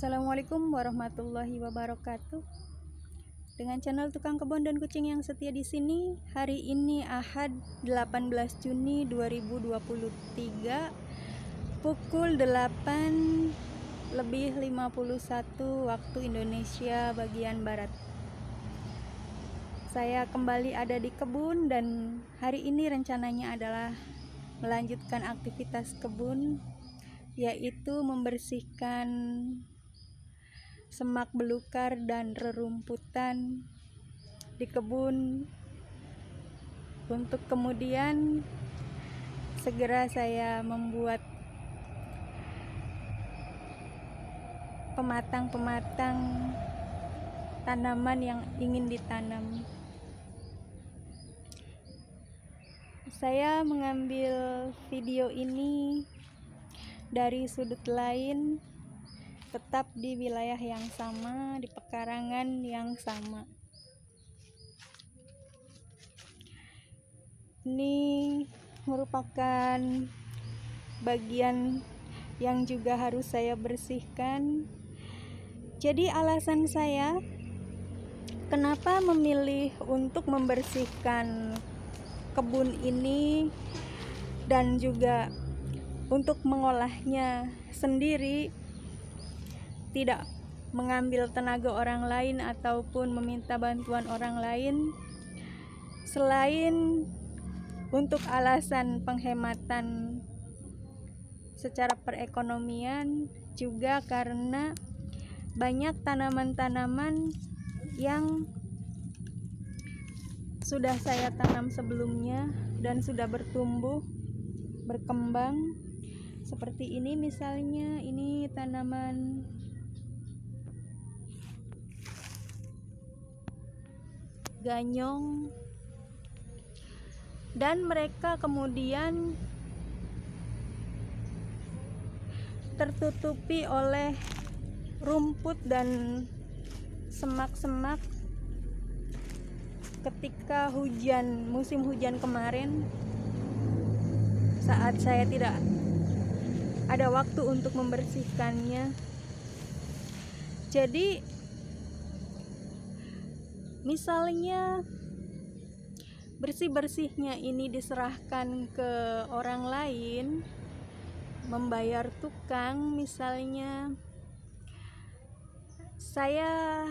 Assalamualaikum warahmatullahi wabarakatuh. Dengan channel Tukang Kebun dan Kucing yang setia di sini, hari ini Ahad 18 Juni 2023 pukul 8:51 waktu Indonesia bagian barat. Saya kembali ada di kebun dan hari ini rencananya adalah melanjutkan aktivitas kebun, yaitu membersihkan semak belukar dan rerumputan di kebun untuk kemudian segera saya membuat pematang-pematang tanaman yang ingin ditanam. Saya mengambil video ini dari sudut lain, tetap di wilayah yang sama, di pekarangan yang sama. Ini merupakan bagian yang juga harus saya bersihkan. Jadi alasan saya kenapa memilih untuk membersihkan kebun ini dan juga untuk mengolahnya sendiri, tidak mengambil tenaga orang lain ataupun meminta bantuan orang lain, selain untuk alasan penghematan secara perekonomian, juga karena banyak tanaman-tanaman yang sudah saya tanam sebelumnya dan sudah bertumbuh, berkembang. Seperti ini misalnya, ini tanaman ganyong, dan mereka kemudian tertutupi oleh rumput dan semak-semak ketika musim hujan kemarin, saat saya tidak ada waktu untuk membersihkannya. Jadi misalnya bersih-bersihnya ini diserahkan ke orang lain, membayar tukang misalnya, saya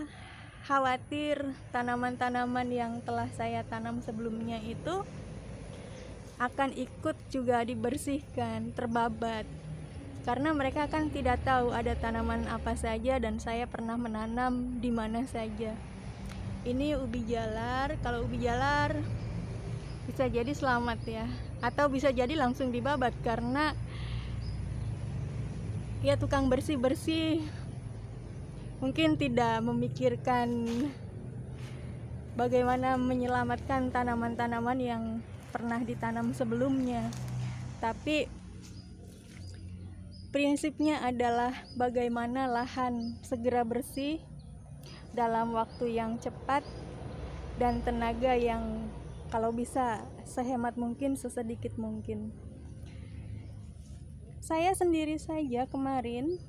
khawatir tanaman-tanaman yang telah saya tanam sebelumnya itu akan ikut juga dibersihkan, terbabat, karena mereka kan tidak tahu ada tanaman apa saja dan saya pernah menanam di mana saja. Ini ubi jalar. Kalau ubi jalar bisa jadi selamat ya, atau bisa jadi langsung dibabat karena ya tukang bersih-bersih mungkin tidak memikirkan bagaimana menyelamatkan tanaman-tanaman yang pernah ditanam sebelumnya. Tapi prinsipnya adalah bagaimana lahan segera bersih dalam waktu yang cepat dan tenaga yang kalau bisa sehemat mungkin, sesedikit mungkin. Saya sendiri saja kemarin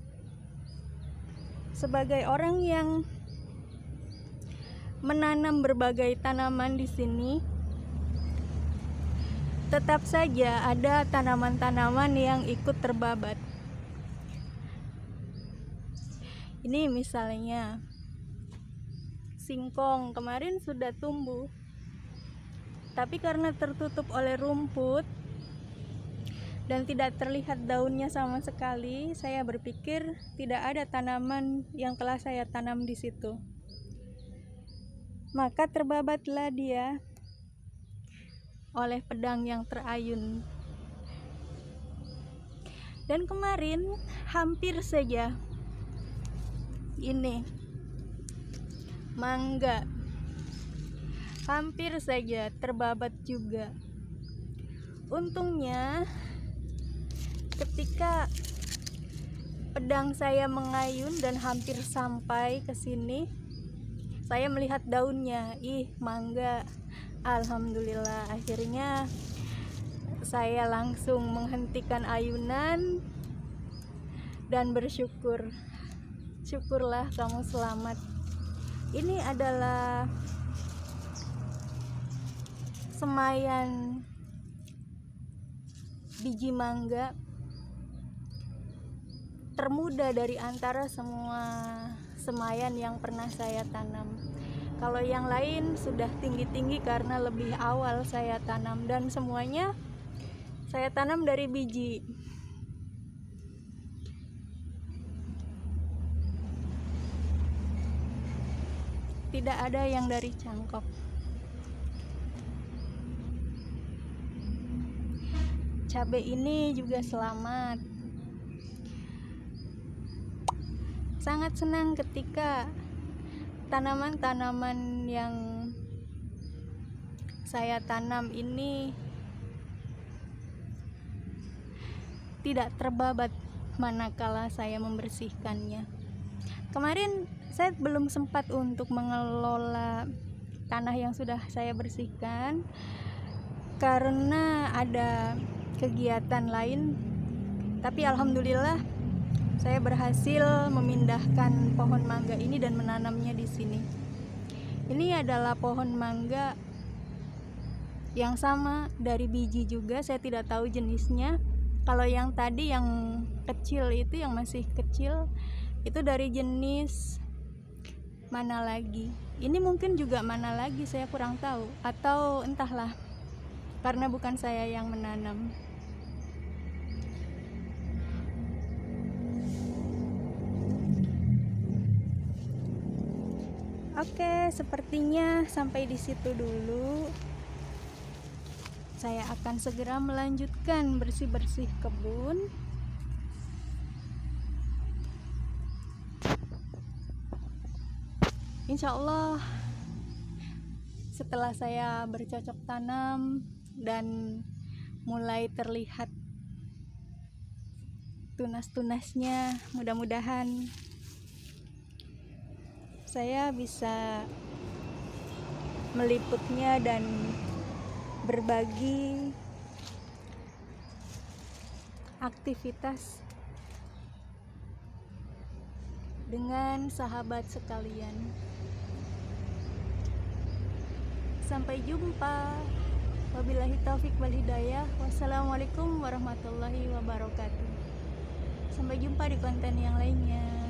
sebagai orang yang menanam berbagai tanaman di sini, tetap saja ada tanaman-tanaman yang ikut terbabat. Ini misalnya singkong, kemarin sudah tumbuh, tapi karena tertutup oleh rumput dan tidak terlihat daunnya sama sekali, saya berpikir tidak ada tanaman yang telah saya tanam di situ. Maka terbabatlah dia oleh pedang yang terayun. Dan kemarin hampir saja ini mangga, hampir saja terbabat juga. Untungnya ketika pedang saya mengayun dan hampir sampai ke sini, saya melihat daunnya. Mangga. Alhamdulillah, akhirnya saya langsung menghentikan ayunan dan bersyukur Syukurlah kamu selamat. Ini adalah semaian biji mangga termuda dari antara semua semaian yang pernah saya tanam. Kalau yang lain sudah tinggi-tinggi karena lebih awal saya tanam, dan semuanya saya tanam dari biji. Tidak ada yang dari cangkok. Cabai ini juga selamat. Sangat senang ketika tanaman-tanaman yang saya tanam ini tidak terbabat manakala saya membersihkannya. Kemarin saya belum sempat untuk mengelola tanah yang sudah saya bersihkan karena ada kegiatan lain, tapi alhamdulillah saya berhasil memindahkan pohon mangga ini dan menanamnya di sini. Ini adalah pohon mangga yang sama dari biji juga, saya tidak tahu jenisnya. Kalau yang tadi yang kecil itu, yang masih kecil, itu dari jenis mana lagi. Ini mungkin juga mana lagi, saya kurang tahu, atau entahlah, karena bukan saya yang menanam. Oke, sepertinya sampai di situ dulu. Saya akan segera melanjutkan bersih-bersih kebun. Insya Allah setelah saya bercocok tanam dan mulai terlihat tunas-tunasnya, mudah-mudahan saya bisa meliputnya dan berbagi aktivitas dengan sahabat sekalian. Sampai jumpa. Wabillahi taufik wal hidayah. Wassalamualaikum warahmatullahi wabarakatuh. Sampai jumpa di konten yang lainnya.